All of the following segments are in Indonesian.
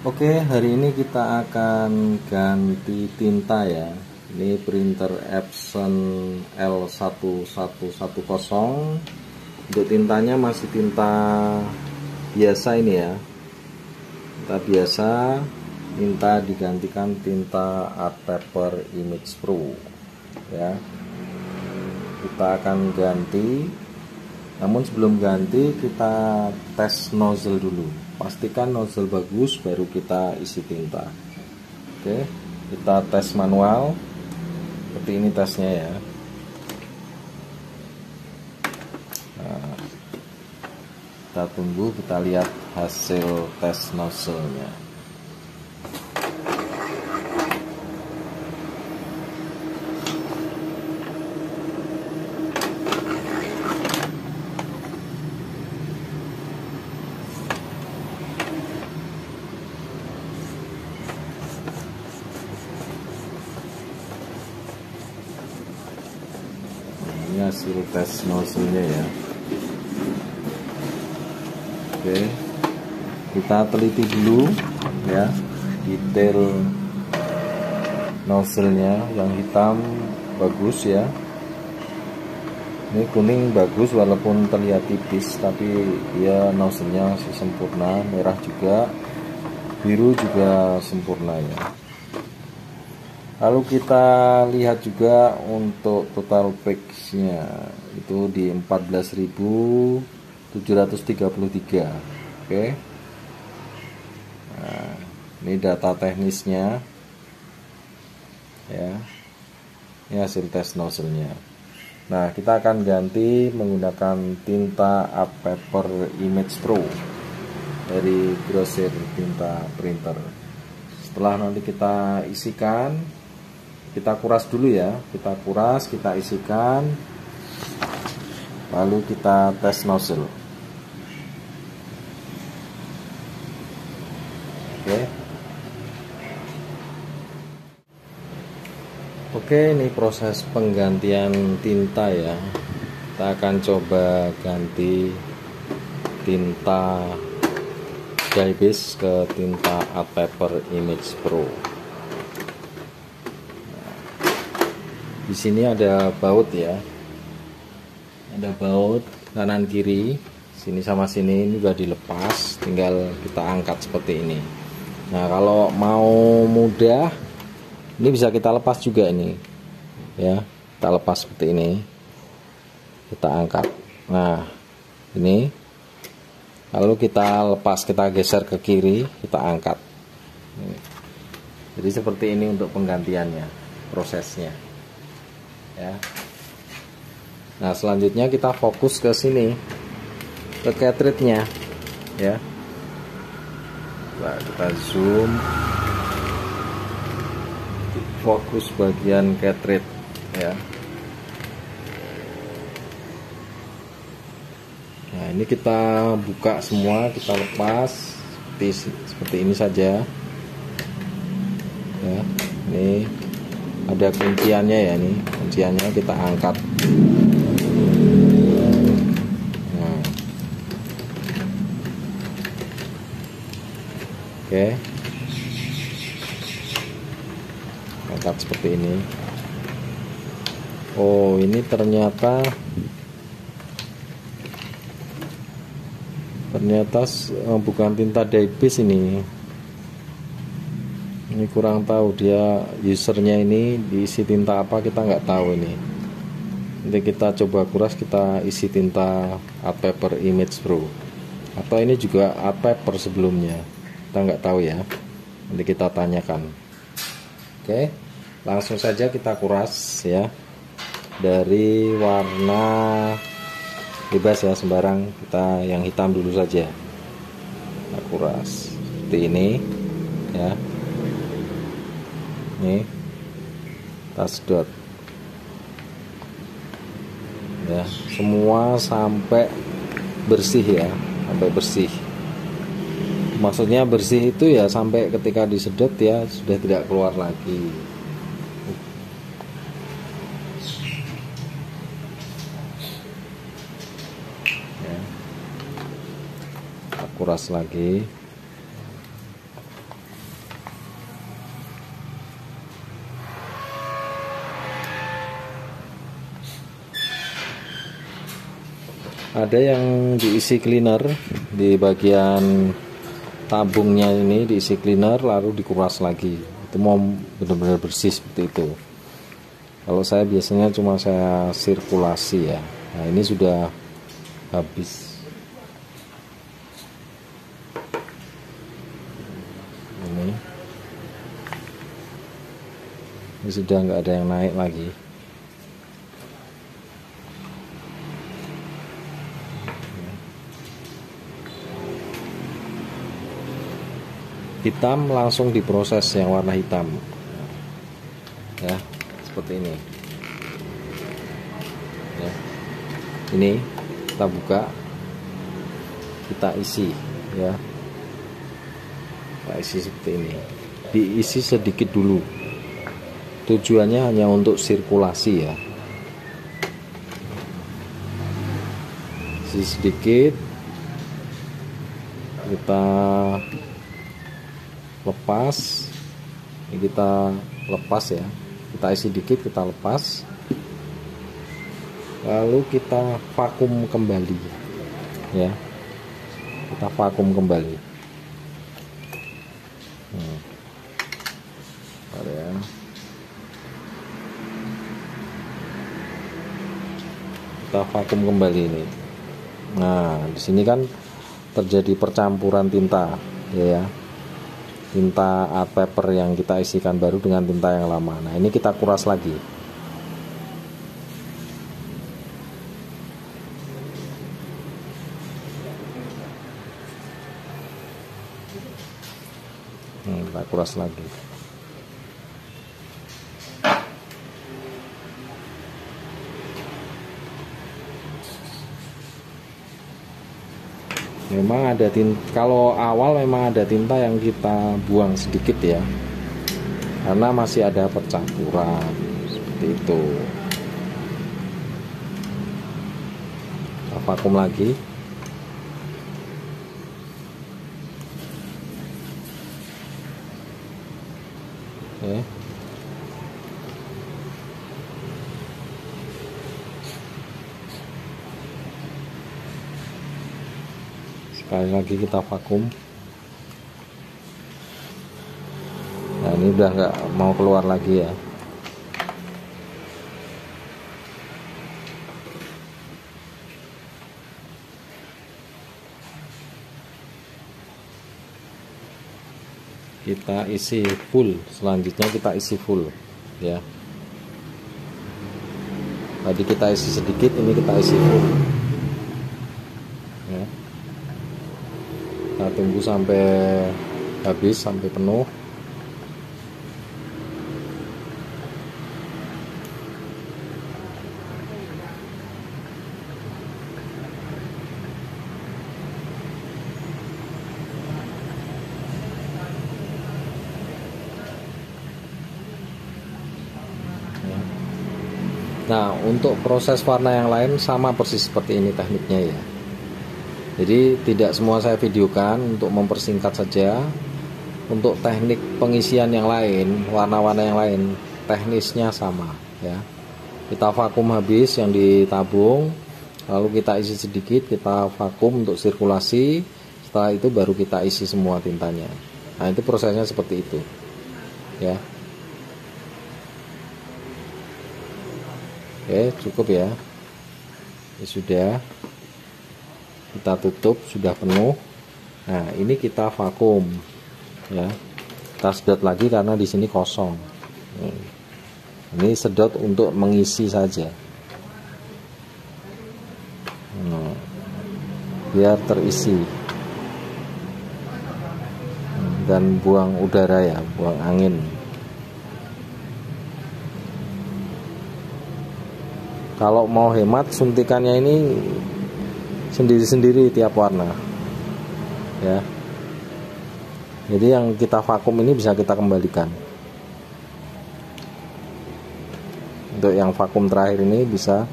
Oke, hari ini kita akan ganti tinta ya. Ini printer Epson L1110. Untuk tintanya masih tinta biasa ini ya. Tinta biasa, tinta digantikan tinta Art Paper Image Pro ya. Kita akan ganti. Namun sebelum ganti kita tes nozzle dulu. Pastikan nozzle bagus baru kita isi tinta. Oke, kita tes manual. Seperti ini tesnya ya. Nah, kita tunggu, kita lihat hasil tes nozzle-nya. Ini hasil tes nozzle-nya ya. Oke, kita teliti dulu ya detail nozzle-nya. Yang hitam bagus ya, ini kuning bagus walaupun terlihat tipis, tapi dia nozzle-nya masih sempurna. Merah juga, biru juga sempurna ya. Lalu kita lihat juga untuk total page-nya itu di 14.733. Oke. Nah, ini data teknisnya ya. Ini hasil tes nozzle-nya. Nah, kita akan ganti menggunakan tinta Art Paper Image Pro dari Grosir Tinta Printer. Setelah nanti kita isikan, kita kuras dulu ya, kita kuras, kita isikan, lalu kita tes nozzle. Oke, ini proses penggantian tinta ya. Kita akan coba ganti tinta dye base ke tinta Art Paper Image Pro. Di sini ada baut ya, ada baut kanan kiri, sini sama sini ini juga dilepas, tinggal kita angkat seperti ini. Nah, kalau mau mudah, ini bisa kita lepas juga ini, ya, kita lepas seperti ini, kita angkat. Nah, ini, lalu kita lepas, kita geser ke kiri, kita angkat. Jadi seperti ini untuk penggantiannya, prosesnya. Ya. Nah, selanjutnya kita fokus ke sini, ke cartridge-nya ya. Nah, kita zoom, fokus bagian cartridge ya. Nah, ini kita buka semua, kita lepas seperti ini saja ya. Ini ada kunciannya ya, nih kunciannya kita angkat. Nah. Oke, angkat seperti ini. Oh, ini ternyata bukan tinta dye base ini. Ini kurang tahu, dia usernya ini diisi tinta apa, kita nggak tahu ini. Nanti kita coba kuras, kita isi tinta Art Paper Image Pro, atau ini juga Art Paper sebelumnya, kita nggak tahu ya. Nanti kita tanyakan. Oke, langsung saja kita kuras ya, dari warna bebas ya, sembarang, kita yang hitam dulu saja. Kita kuras seperti ini ya. Nih, kita sedot ya, semua sampai bersih ya, sampai bersih. Maksudnya bersih itu ya sampai ketika disedot ya sudah tidak keluar lagi. Ya. Kita kuras lagi. Ada yang diisi cleaner di bagian tabungnya, ini diisi cleaner lalu dikuras lagi, itu mau benar-benar bersih seperti itu. Kalau saya biasanya cuma saya sirkulasi ya. Nah ini sudah habis. Ini sudah nggak ada yang naik lagi. Hitam langsung diproses yang warna hitam ya, seperti ini ya. Ini kita buka, kita isi ya, kita isi seperti ini. Diisi sedikit dulu, tujuannya hanya untuk sirkulasi ya. Isi sedikit, kita lepas. Ini kita lepas ya, kita isi dikit, kita lepas, lalu kita vakum kembali ya, kita vakum kembali. Ya. Kita vakum kembali ini. Nah di sini kan terjadi percampuran tinta ya, tinta art paper yang kita isikan baru dengan tinta yang lama. Nah ini kita kuras lagi. Kita kuras lagi. Memang ada tinta, kalau awal memang ada tinta yang kita buang sedikit ya, karena masih ada percampuran seperti itu. Kita vakum lagi. Oke. Sekali lagi kita vakum. Nah ini udah nggak mau keluar lagi ya. Kita isi full, selanjutnya kita isi full ya. Tadi kita isi sedikit, ini kita isi full ya. Kita tunggu sampai habis, sampai penuh. Nah untuk proses warna yang lain sama persis seperti ini tekniknya ya. Jadi tidak semua saya videokan untuk mempersingkat saja. Untuk teknik pengisian yang lain, warna-warna yang lain, teknisnya sama ya. Kita vakum habis yang ditabung, lalu kita isi sedikit, kita vakum untuk sirkulasi. Setelah itu baru kita isi semua tintanya. Nah itu prosesnya seperti itu ya. Oke cukup ya. Ini sudah, kita tutup, sudah penuh. Nah ini kita vakum ya, kita sedot lagi karena di sini kosong. Ini sedot untuk mengisi saja, biar terisi dan buang udara ya, buang angin. Kalau mau hemat, suntikannya ini sendiri-sendiri tiap warna ya. Jadi yang kita vakum ini bisa kita kembalikan. Untuk yang vakum terakhir ini bisa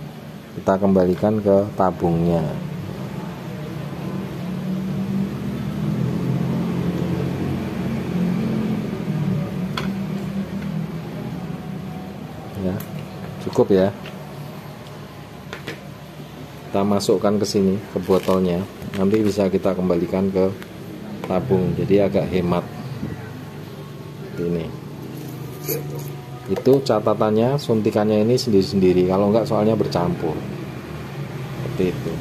kita kembalikan ke tabungnya. Ya, cukup ya. Kita kita masukkan ke sini ke botolnya, nanti bisa kita kembalikan ke tabung, jadi agak hemat. Ini itu catatannya, suntikannya ini sendiri-sendiri, kalau enggak soalnya bercampur seperti itu.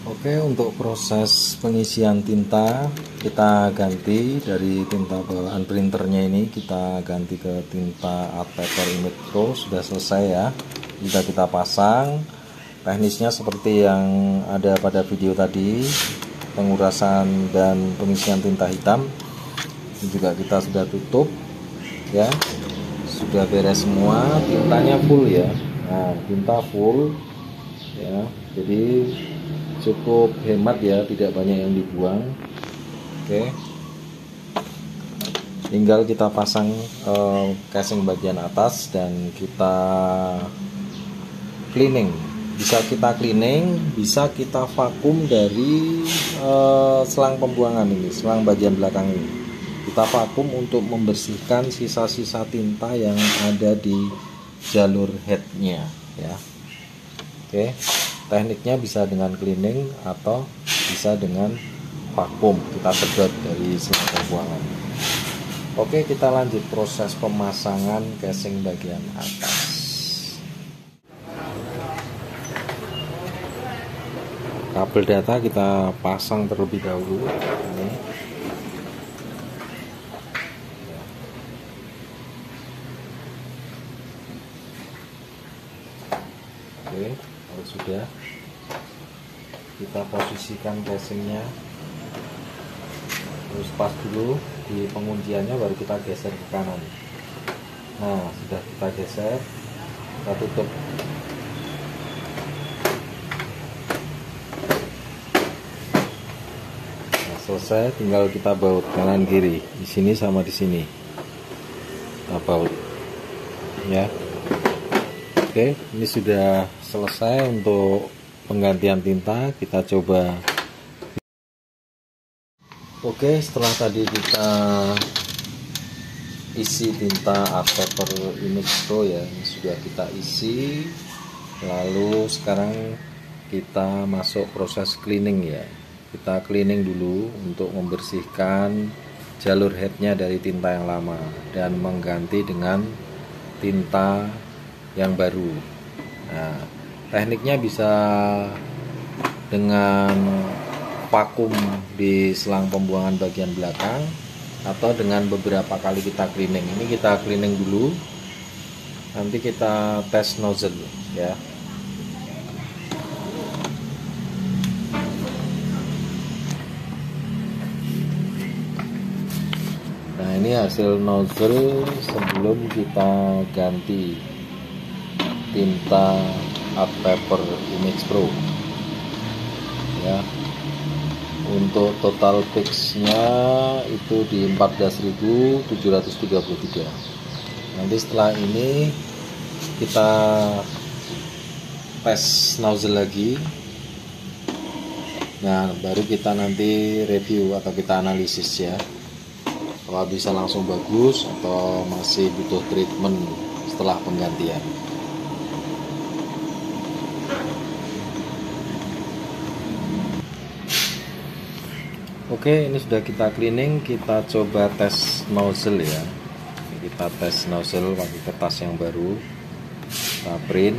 Oke, untuk proses pengisian tinta kita ganti dari tinta bawaan printernya ini, kita ganti ke tinta Art Paper Image Pro. Sudah selesai ya, sudah kita pasang. Teknisnya seperti yang ada pada video tadi, pengurasan dan pengisian tinta hitam. Ini juga kita sudah tutup ya, sudah beres semua, tintanya full ya. Nah, tinta full ya, jadi cukup hemat ya, tidak banyak yang dibuang. Oke, tinggal kita pasang casing bagian atas dan kita cleaning. Bisa kita cleaning, bisa kita vakum dari selang pembuangan ini, selang bagian belakang ini. Kita vakum untuk membersihkan sisa-sisa tinta yang ada di jalur headnya ya. Oke, tekniknya bisa dengan cleaning atau bisa dengan vakum, kita sedot dari selang pembuangan. Oke, kita lanjut proses pemasangan casing bagian atas. Kabel data kita pasang terlebih dahulu ini. Oke, kalau sudah, kita posisikan casingnya, terus pas dulu di pengunciannya, baru kita geser ke kanan. Nah, sudah kita geser, kita tutup. Nah, selesai, tinggal kita baut kanan kiri, di sini sama di sini, kita baut ya. Oke, ini sudah selesai untuk penggantian tinta. Kita coba. Oke, setelah tadi kita isi tinta Art Paper Image Pro ya, ini sudah kita isi. Lalu sekarang kita masuk proses cleaning ya. Kita cleaning dulu untuk membersihkan jalur headnya dari tinta yang lama dan mengganti dengan tinta yang baru. Nah, tekniknya bisa dengan vakum di selang pembuangan bagian belakang atau dengan beberapa kali kita cleaning. Ini kita cleaning dulu, nanti kita tes nozzle ya. Nah, ini hasil nozzle sebelum kita ganti tinta Art Paper Image Pro ya. Untuk total fixnya itu di 14.733. Nanti setelah ini kita tes nozzle lagi. Nah, baru kita nanti review atau kita analisis ya, kalau bisa langsung bagus atau masih butuh treatment setelah penggantian. Oke, ini sudah kita cleaning, kita coba tes nozzle ya. Kita tes nozzle pakai kertas yang baru, kita print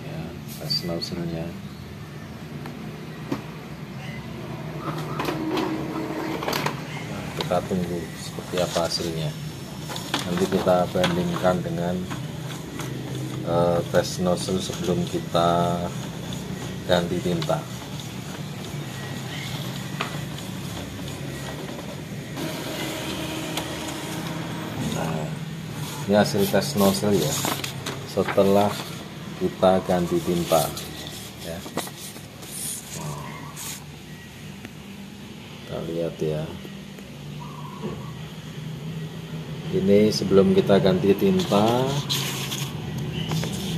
ya, tes nozzle-nya. Nah, kita tunggu seperti apa hasilnya. Nanti kita bandingkan dengan tes nozzle sebelum kita ganti tinta. Ini hasil tes nozzle ya, setelah kita ganti tinta ya. Kita lihat ya, Ini sebelum kita ganti tinta,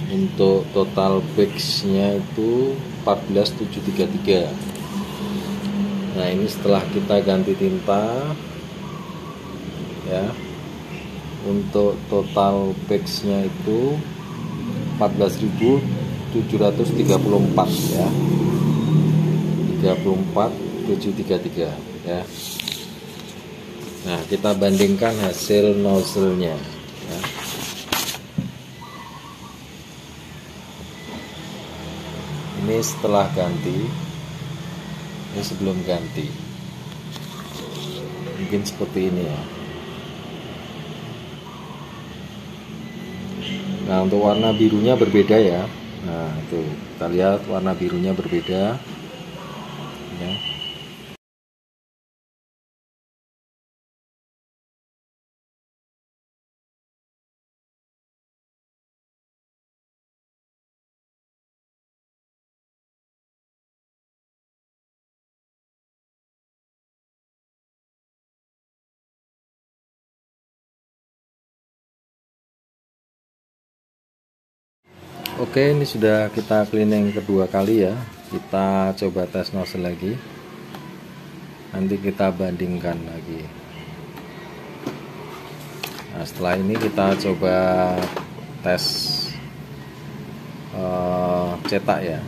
untuk total pix nya itu 14733. Nah ini setelah kita ganti tinta ya, untuk total pix nya itu 14.734 ya, 34.733 ya. Nah kita bandingkan hasil nozzle-nya ya. Ini setelah ganti, ini sebelum ganti, mungkin seperti ini ya. Nah untuk warna birunya berbeda ya. Nah tuh kita lihat warna birunya berbeda ya. Oke, ini sudah kita cleaning kedua kali ya. Kita coba tes nozzle lagi. Nanti kita bandingkan lagi. Nah, setelah ini kita coba tes cetak ya.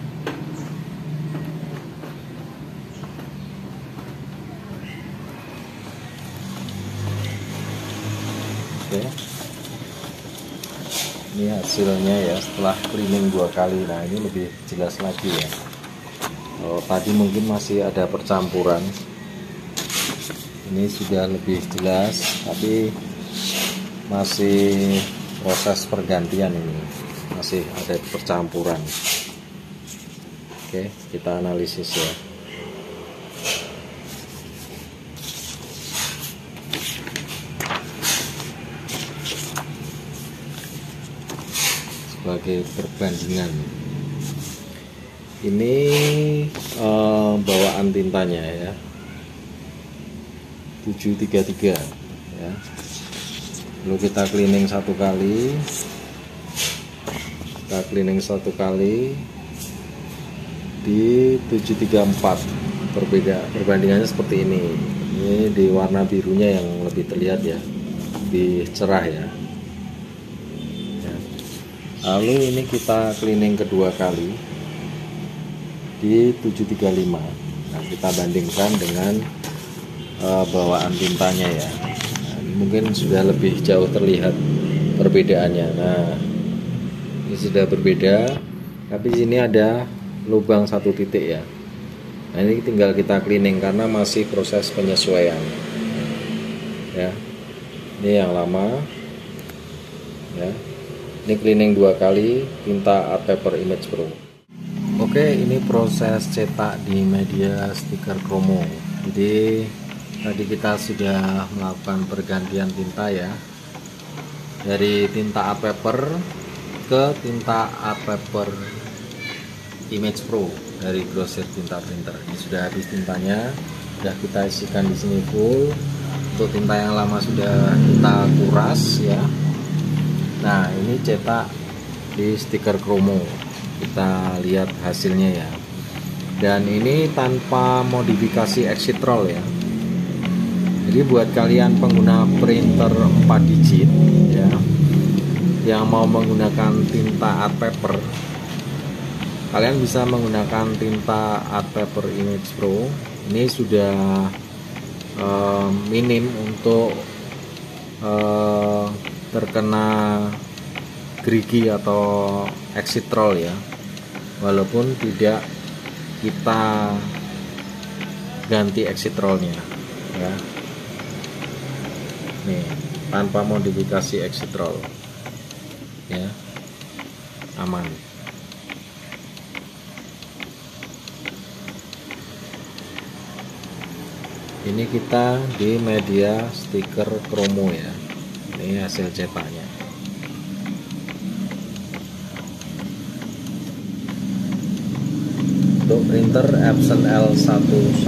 Oke. Ini hasilnya ya setelah cleaning dua kali. Nah ini lebih jelas lagi ya. Tadi mungkin masih ada percampuran, ini sudah lebih jelas, tapi masih proses pergantian, ini masih ada percampuran. Oke, kita analisis ya. Sebagai perbandingan, ini bawaan tintanya ya, 733 ya. Lalu kita cleaning satu kali, di 734. Perbandingannya seperti ini. Ini di warna birunya yang lebih terlihat ya, lebih cerah ya. Lalu ini kita cleaning kedua kali di 735. Nah kita bandingkan dengan bawaan tintanya ya. Nah, ini mungkin sudah lebih jauh terlihat perbedaannya. Nah ini sudah berbeda, tapi di sini ada lubang satu titik ya. Nah ini tinggal kita cleaning karena masih proses penyesuaian ya. Ini yang lama ya. Ini cleaning dua kali, tinta Art Paper Image Pro. Oke, ini proses cetak di media stiker kromo. Jadi tadi kita sudah melakukan pergantian tinta ya, dari tinta Art Paper ke tinta Art Paper Image Pro dari Grosir Tinta Printer. Ini sudah habis tintanya, sudah kita isikan di sini full. Untuk tinta yang lama sudah kita kuras ya. Nah ini cetak di stiker kromo, kita lihat hasilnya ya. Dan ini tanpa modifikasi exit roll ya. Jadi buat kalian pengguna printer 4 digit ya, yang mau menggunakan tinta Art Paper, kalian bisa menggunakan tinta Art Paper Image Pro. Ini sudah minim untuk terkena gerigi atau exit roll ya, walaupun tidak kita ganti exit rollnya ya. Nih tanpa modifikasi exit roll ya, aman. Ini kita di media stiker kromo ya. Ini hasil cetaknya. Untuk printer Epson L1110.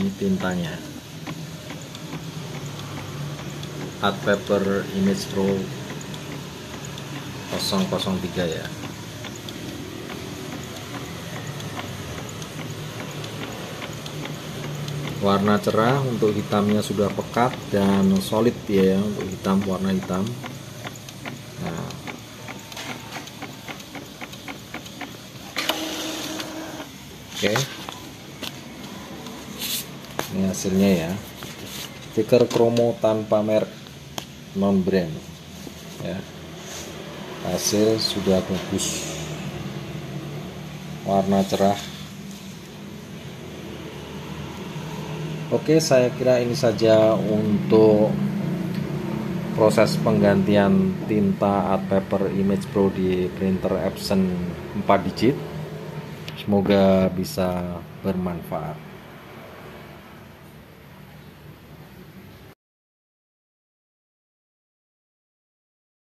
ini tintanya, Art Paper Image Pro 003 ya. Warna cerah, untuk hitamnya sudah pekat dan solid ya, untuk hitam, warna hitam. Nah, oke, ini hasilnya ya, stiker kromo tanpa merek, non brand ya. Hasil sudah bagus, warna cerah. Oke, saya kira ini saja untuk proses penggantian tinta Art Paper Image Pro di printer Epson 4 digit. Semoga bisa bermanfaat.